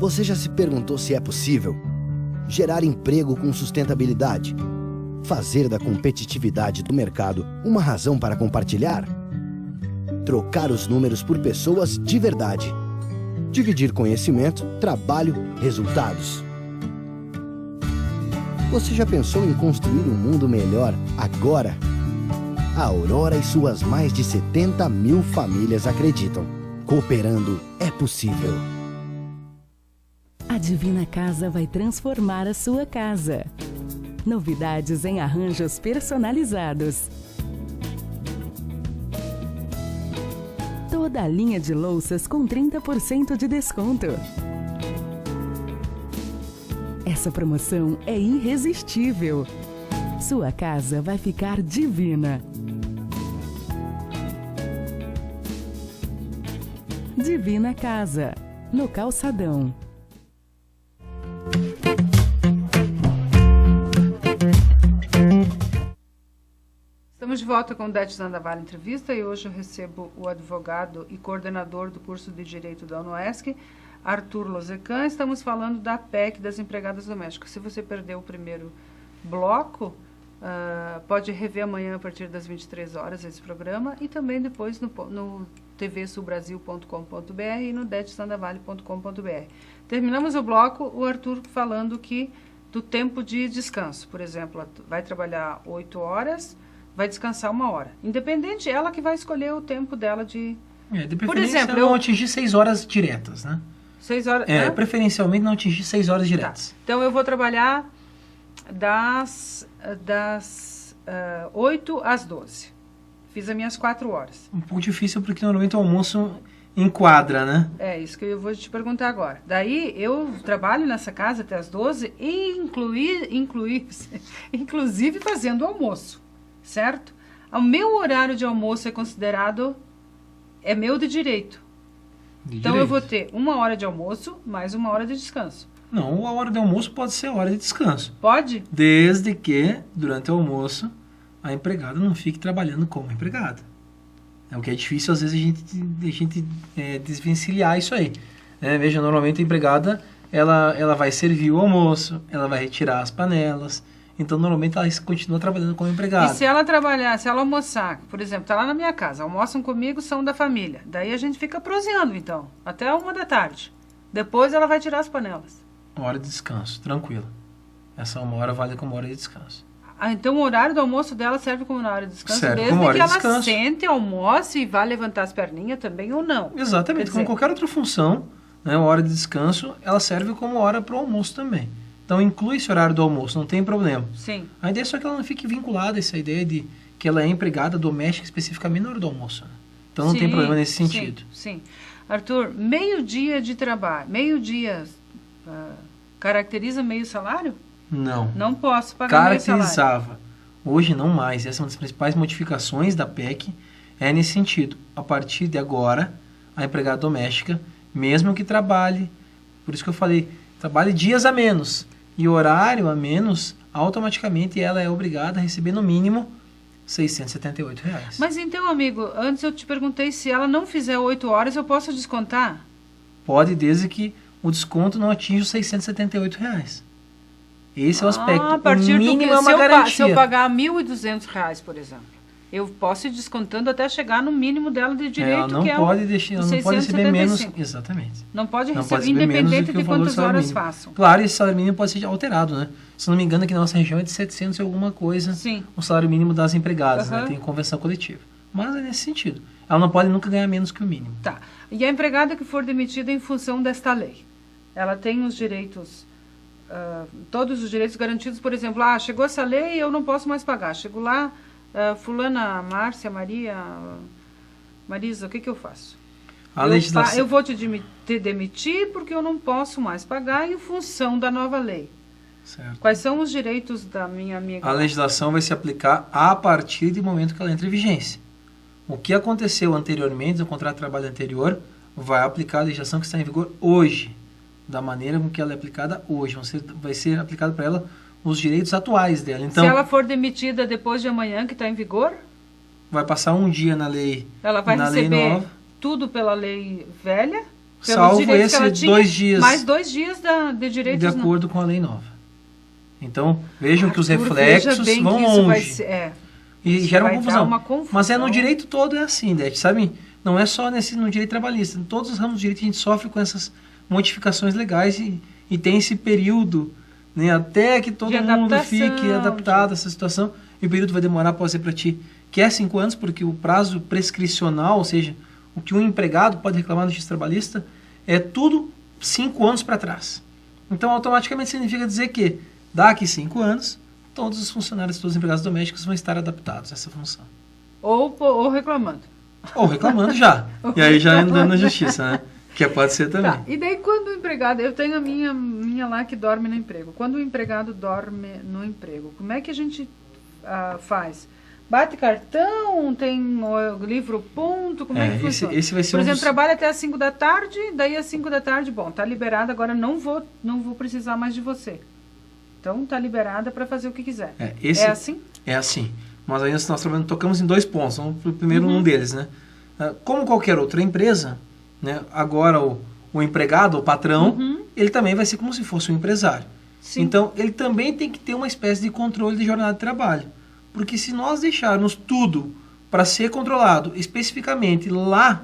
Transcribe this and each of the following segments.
Você já se perguntou se é possível gerar emprego com sustentabilidade? Fazer da competitividade do mercado uma razão para compartilhar? Trocar os números por pessoas de verdade. Dividir conhecimento, trabalho, resultados. Você já pensou em construir um mundo melhor agora? A Aurora e suas mais de 70 mil famílias acreditam. Cooperando é possível. A Divina Casa vai transformar a sua casa. Novidades em arranjos personalizados. Toda a linha de louças com 30% de desconto. Essa promoção é irresistível. Sua casa vai ficar divina. Divina Casa, no Calçadão. Estamos de volta com o Det Zandavala Entrevista e hoje eu recebo o advogado e coordenador do curso de Direito da UNOESC, Arthur Lozecan. Estamos falando da PEC das empregadas domésticas. Se você perdeu o primeiro bloco, pode rever amanhã a partir das 23 horas esse programa e também depois no tvsulbrasil.com.br e no detsandavale.com.br. Terminamos o bloco, o Arthur falando do tempo de descanso. Por exemplo, vai trabalhar 8 horas... vai descansar 1 hora. Independente, ela que vai escolher o tempo dela de... Por exemplo, não atingir 6 horas diretas, né? 6 horas... preferencialmente não atingir 6 horas diretas. Tá. Então, eu vou trabalhar das 8 às 12. Fiz as minhas 4 horas. Um pouco difícil, porque normalmente o almoço enquadra, né? É isso que eu vou te perguntar agora. Daí, eu trabalho nessa casa até as 12 e inclusive fazendo o almoço. Certo? O meu horário de almoço é considerado, é meu de direito. Então eu vou ter 1 hora de almoço mais 1 hora de descanso. Não, a hora de almoço pode ser a hora de descanso. Pode? Desde que, durante o almoço, a empregada não fique trabalhando como empregada. É o que é difícil, às vezes, a gente desvencilhar isso aí. Veja, normalmente a empregada, ela vai servir o almoço, ela vai retirar as panelas. Então, normalmente, ela continua trabalhando como empregada. E se ela trabalhar, se ela almoçar, por exemplo, tá lá na minha casa, almoçam comigo, são da família. Daí a gente fica proseando, então, até 1 da tarde. Depois ela vai tirar as panelas. Hora de descanso, tranquilo. Essa 1 hora vale como hora de descanso. Então o horário do almoço dela serve como hora de descanso, serve desde como hora que de ela descanso. sente, almoce e vá levantar as perninhas também ou não. Exatamente, como qualquer outra função, né, a hora de descanso, ela serve como hora para o almoço também. Então, inclui esse horário do almoço, não tem problema. Sim. A ideia é só que ela não fique vinculada a essa ideia de que ela é empregada doméstica especificamente na hora do almoço. Então, não tem problema nesse sentido. Sim. Arthur, meio-dia de trabalho, meio-dia caracteriza meio salário? Não. Não posso pagar meio salário. Caracterizava. Hoje, não mais. Essa é uma das principais modificações da PEC, é nesse sentido. A partir de agora, a empregada doméstica, mesmo que trabalhe, por isso que eu falei, trabalhe dias a menos e horário a menos, automaticamente ela é obrigada a receber no mínimo R$678. Mas então, amigo, antes eu te perguntei se ela não fizer 8 horas, eu posso descontar? Pode, desde que o desconto não atinja os R$678. Esse é o aspecto. A partir o mínimo do é uma garantia. Se eu pagar R$1.200, por exemplo, eu posso ir descontando até chegar no mínimo dela de direito, ela não que pode é deixar, ela não pode receber menos. Exatamente. Não pode não receber, pode receber independente de quantas horas mínimo. façam. Claro, esse salário mínimo pode ser alterado, né? Se não me engano, aqui na nossa região é de 700 e alguma coisa. Sim. O salário mínimo das empregadas, né? Tem convenção coletiva. Mas é nesse sentido. Ela não pode nunca ganhar menos que o mínimo. Tá. E a empregada que for demitida em função desta lei, ela tem os direitos, todos os direitos garantidos, por exemplo, chegou essa lei e eu não posso mais pagar. Chego lá, fulana, Márcia, Maria, Marisa, o que eu faço? Eu vou te demitir porque eu não posso mais pagar em função da nova lei. Certo. Quais são os direitos da minha amiga? A legislação vai se aplicar a partir do momento que ela entra em vigência. O que aconteceu anteriormente, no contrato de trabalho anterior, vai aplicar a legislação que está em vigor hoje, da maneira com que ela é aplicada hoje. Vai ser aplicado para ela os direitos atuais dela. Então, se ela for demitida depois de amanhã, que está em vigor? Vai passar um dia na lei. Ela vai receber tudo pela lei velha? Salvo esse 2 dias. Mais 2 dias de direitos. De acordo com a lei nova. Então, vejam que os reflexos vão longe. E gera uma confusão. Mas no direito todo é assim, Dete, sabe? Não é só no direito trabalhista. Em todos os ramos do direito a gente sofre com essas modificações legais e tem esse período, né, até que todo mundo fique adaptado a essa situação. E o período vai demorar, pode ser para ti, que é 5 anos, porque o prazo prescricional, ou seja, o que um empregado pode reclamar no justiça trabalhista, é tudo 5 anos para trás. Então, automaticamente significa dizer que, daqui 5 anos, todos os funcionários, todos os empregados domésticos vão estar adaptados a essa função. Ou reclamando. Ou reclamando já. E aí já andando na justiça, né? Que pode ser também. Tá. E daí quando o empregado... Eu tenho a minha lá que dorme no emprego. Quando o empregado dorme no emprego, como é que a gente faz? Bate cartão? Tem livro ponto? Como é que funciona? Esse vai ser Por exemplo, trabalha até às 5 da tarde, daí às 5 da tarde, bom, tá liberado, agora não vou precisar mais de você. Então tá liberada para fazer o que quiser. É assim? É assim. Mas aí nós tocamos em 2 pontos. Vamos primeiro um deles, né? Como qualquer outra empresa, né? Agora o empregado, o patrão, ele também vai ser como se fosse um empresário. Sim. Então, ele também tem que ter uma espécie de controle de jornada de trabalho. Porque se nós deixarmos tudo para ser controlado especificamente lá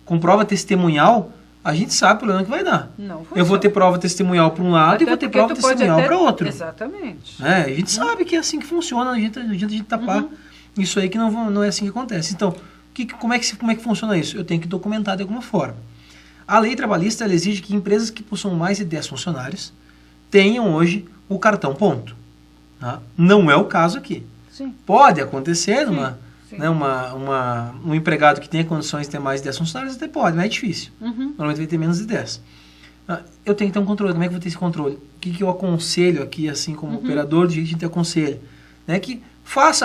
com prova testemunhal, a gente sabe o problema que vai dar. Eu vou ter prova testemunhal para um lado e vou ter prova testemunhal para outro. Exatamente. A gente sabe que é assim que funciona, a gente tapar isso aí que não é assim que acontece. Então, como é que funciona isso? Eu tenho que documentar de alguma forma. A lei trabalhista ela exige que empresas que possuam mais de 10 funcionários tenham hoje o cartão ponto. Tá? Não é o caso aqui. Sim. Pode acontecer um empregado que tenha condições de ter mais de 10 funcionários, até pode, mas é difícil. Normalmente vai ter menos de 10. Eu tenho que ter um controle. Como é que eu vou ter esse controle? O que eu aconselho aqui, assim, como operador de gente aconselho? É que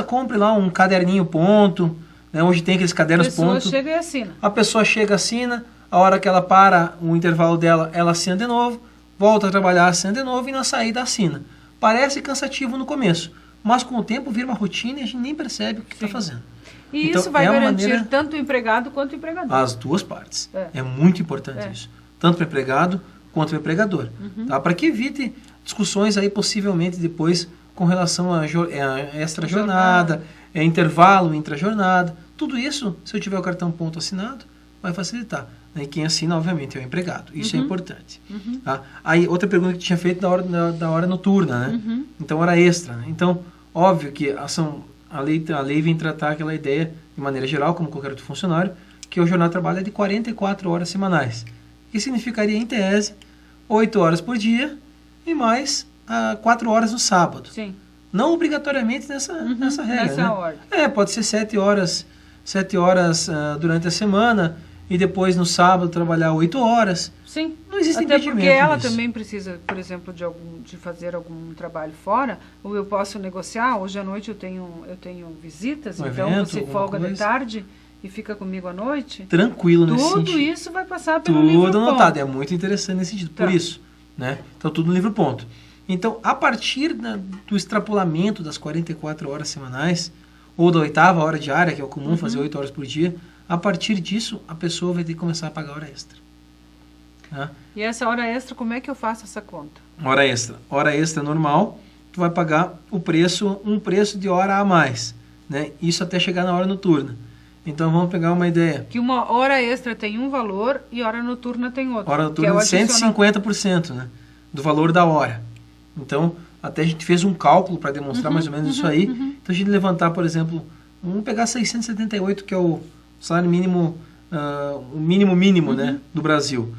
compre lá um caderninho ponto, né? Hoje tem aqueles cadernos ponto. A pessoa chega e assina. A pessoa chega, assina, a hora que ela para o intervalo dela, ela assina de novo, volta a trabalhar, assina de novo e na saída assina. Parece cansativo no começo, mas com o tempo vira uma rotina e a gente nem percebe o que está fazendo. E então, isso vai garantir tanto o empregado quanto o empregador. As duas partes. É muito importante isso. Tanto para o empregado quanto para o empregador. Tá? Para que evite discussões aí possivelmente depois com relação a extra-jornada, intervalo intra-jornada. Tudo isso, se eu tiver o cartão ponto assinado, vai facilitar. E quem assina, obviamente, é o empregado. Isso é importante. Tá? Aí, outra pergunta que tinha feito da hora noturna, né? Então, hora extra. Né? Então, óbvio que a lei vem tratar aquela ideia, de maneira geral, como qualquer outro funcionário, que o jornal de trabalho é de 44 horas semanais. Que significaria, em tese, 8 horas por dia e mais 4 horas no sábado. Sim. Não obrigatoriamente nessa regra. Nessa ordem. Pode ser 7 horas durante a semana e depois no sábado trabalhar 8 horas. Sim. Não existe até impedimento porque ela disso. também precisa, por exemplo, de fazer algum trabalho fora, ou eu posso negociar. Hoje à noite eu tenho visitas, então você folga de tarde e fica comigo à noite. Tranquilo nesse sentido. Tudo isso vai passar pelo livro ponto. Tudo anotado. É muito interessante nesse sentido. Por isso, né? Então, tudo no livro ponto. Então, a partir do extrapolamento das 44 horas semanais, ou da 8ª hora diária, que é o comum fazer 8 horas por dia, a partir disso, a pessoa vai ter que começar a pagar hora extra. Tá? E essa hora extra, como é que eu faço essa conta? Hora extra normal, tu vai pagar um preço de hora a mais. Né? Isso até chegar na hora noturna. Então, vamos pegar uma ideia. Que uma hora extra tem um valor e hora noturna tem outro. Hora noturna é 150%, né? Do valor da hora. Então, até a gente fez um cálculo para demonstrar mais ou menos isso aí. Então, a gente levantar, por exemplo, vamos pegar 678, que é o salário mínimo, o mínimo né, do Brasil.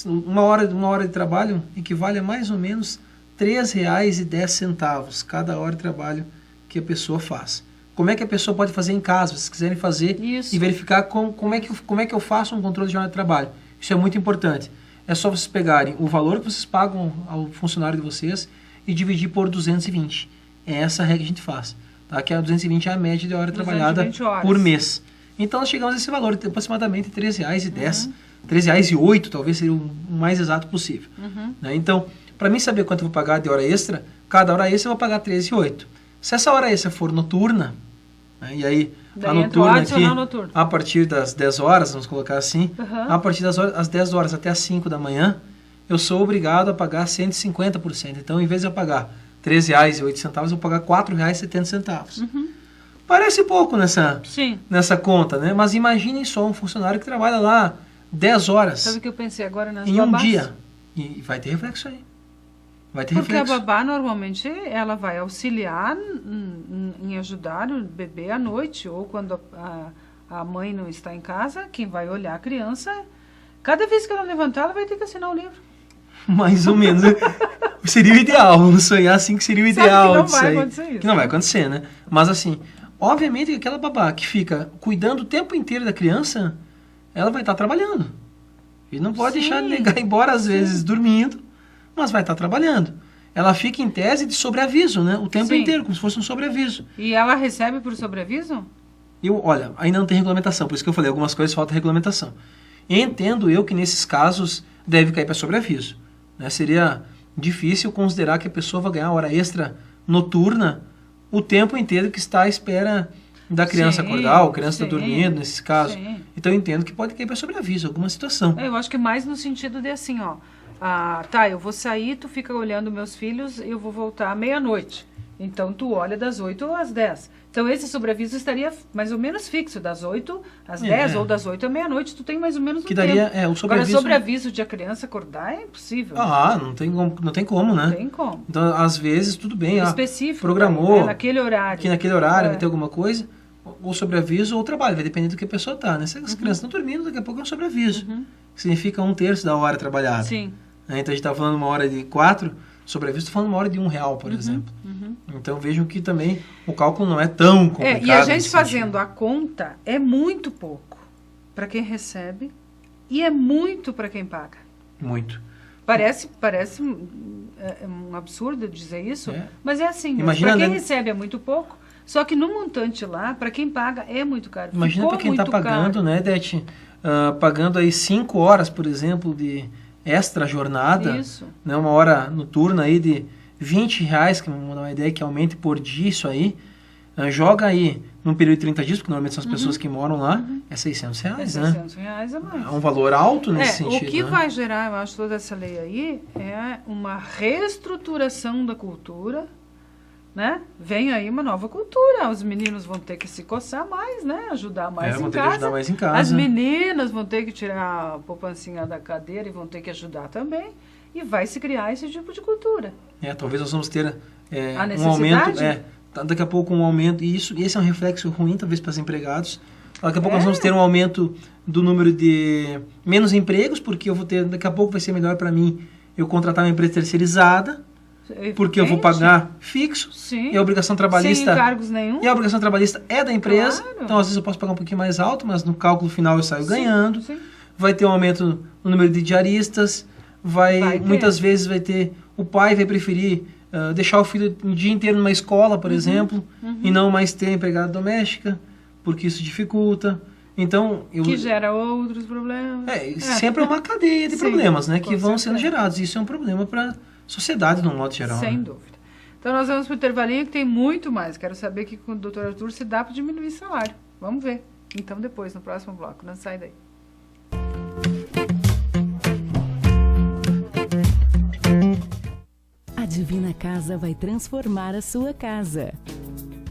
Uma hora de trabalho equivale a mais ou menos R$ 3,10 cada hora de trabalho que a pessoa faz. Como é que a pessoa pode fazer em casa? Se vocês quiserem fazer e verificar como é que eu faço um controle de jornada de trabalho. Isso é muito importante. É só vocês pegarem o valor que vocês pagam ao funcionário de vocês e dividir por 220. É essa a regra que a gente faz. Tá? Que a 220 é a média de hora trabalhada por mês. Então, nós chegamos a esse valor de aproximadamente R$ 3,10, R$ 3,08 talvez seria o mais exato possível. Né? Então, para mim saber quanto eu vou pagar de hora extra, cada hora extra eu vou pagar R$ 13,08. Se essa hora extra for noturna, Né? E aí, Daí a entra o noturna adicional aqui, noturno. a partir das 10 horas, vamos colocar assim, Aham. a partir das 10 horas até as 5 da manhã, eu sou obrigado a pagar 150%. Então, em vez de eu pagar R$ 13,08, eu vou pagar R$ 4,70. Parece pouco Sim. nessa conta, né? Mas imaginem só um funcionário que trabalha lá 10 horas Sabe o que eu pensei agora nas em babás? um dia. E vai ter reflexo aí. Vai ter Porque reflexo. a babá, normalmente, ela vai auxiliar em ajudar o bebê à noite, ou quando a mãe não está em casa, quem vai olhar a criança, cada vez que ela levantar, ela vai ter que assinar o livro. Mais ou menos. Seria o ideal. Vamos sonhar assim que seria o Sabe ideal que não disso vai aí. acontecer isso, Que não né? vai acontecer, né? Mas assim, obviamente que aquela babá que fica cuidando o tempo inteiro da criança, ela vai estar trabalhando. E não pode Sim, deixar de ligar embora, às vezes, dormindo, mas vai estar trabalhando. Ela fica em tese de sobreaviso, né? O tempo Sim. inteiro, como se fosse um sobreaviso. E ela recebe por sobreaviso? Olha, ainda não tem regulamentação, por isso que eu falei, algumas coisas falta regulamentação. Entendo eu que nesses casos deve cair para sobreaviso. Né? Seria difícil considerar que a pessoa vai ganhar hora extra noturna o tempo inteiro que está à espera da criança Sim, acordar, ou a criança está sim, dormindo, nesses casos. sim. Então eu entendo que pode cair para sobreaviso, alguma situação. Eu acho que mais no sentido de assim, ó. Eu vou sair, tu fica olhando meus filhos, eu vou voltar à meia-noite. Então, tu olha das 8 às 10. Então, esse sobreaviso estaria mais ou menos fixo, das 8 às 10 ou das 8 à meia-noite. Tu tem mais ou menos um Que daria, tempo. o Agora, sobreaviso... sobreaviso de a criança acordar é impossível. não tem como, né? Não tem como. Então, às vezes, tudo bem. Específico. Programou. Né? Naquele horário. Que naquele horário vai ter alguma coisa, ou sobreaviso ou trabalho, vai depender do que a pessoa está. Né? Se as crianças estão dormindo, daqui a pouco é um sobreaviso. Que significa 1/3 da hora trabalhada. Sim. Né? Então a gente está falando uma hora de 4, sobreaviso está falando uma hora de R$1, por exemplo. Então vejam que também o cálculo não é tão complicado. E a gente nesse fazendo sentido. a conta é muito pouco para quem recebe e é muito para quem paga. Muito. Parece um absurdo dizer isso, mas é assim. Imagina, Para quem né? recebe é muito pouco, só que no montante lá, para quem paga, é muito caro. Imagina para quem está pagando, né, Dete? Pagando aí 5 horas, por exemplo, de extra jornada. Isso. Né, uma hora noturna aí de R$20, que vamos dar uma ideia que aumente por dia isso aí. Joga aí num período de 30 dias, porque normalmente são as pessoas que moram lá, é R$600, É né? R$600 a mais. É um valor alto nesse sentido. O que né? vai gerar, eu acho, toda essa lei aí é uma reestruturação da cultura, né? Vem aí uma nova cultura. Os meninos vão ter que se coçar mais, né? Ajudar mais em vão ter casa. que ajudar mais em casa. As meninas vão ter que tirar a poupancinha da cadeira e vão ter que ajudar também. E vai se criar esse tipo de cultura. Talvez nós vamos ter A um aumento. necessidade? Daqui a pouco um aumento. E esse é um reflexo ruim, talvez, para os empregados. Daqui a pouco nós vamos ter um aumento do número de menos empregos, porque eu vou ter. Daqui a pouco vai ser melhor para mim eu contratar uma empresa terceirizada, porque eu vou pagar fixo. Sim. E a obrigação trabalhista. Sem encargos nenhum. E a obrigação trabalhista é da empresa. Claro. Então, às vezes, eu posso pagar um pouquinho mais alto, mas no cálculo final eu saio ganhando. Sim. Vai ter um aumento no número de diaristas. Muitas vezes vai ter. O pai vai preferir deixar o filho o dia inteiro numa escola, por exemplo, e não mais ter empregada doméstica, porque isso dificulta. Então, que gera outros problemas. Sempre é uma cadeia de problemas, né, que vão certeza. sendo gerados. Isso é um problema para a sociedade, de um modo geral. Sem né? dúvida. Então, nós vamos para o intervalinho, que tem muito mais. Quero saber aqui com o Dr. Arthur se dá para diminuir salário. Vamos ver. Então, depois, no próximo bloco. Não sai daí. A Divina Casa vai transformar a sua casa.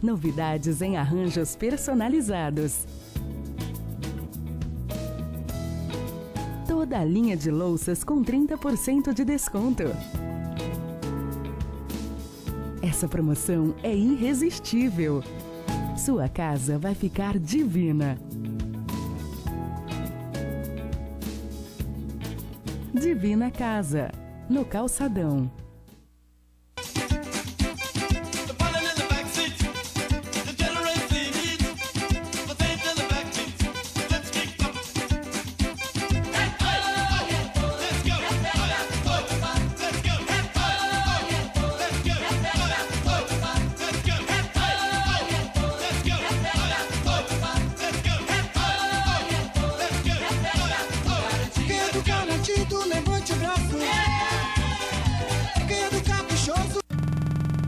Novidades em arranjos personalizados. Toda a linha de louças com 30% de desconto. Essa promoção é irresistível. Sua casa vai ficar divina. Divina Casa, no Calçadão.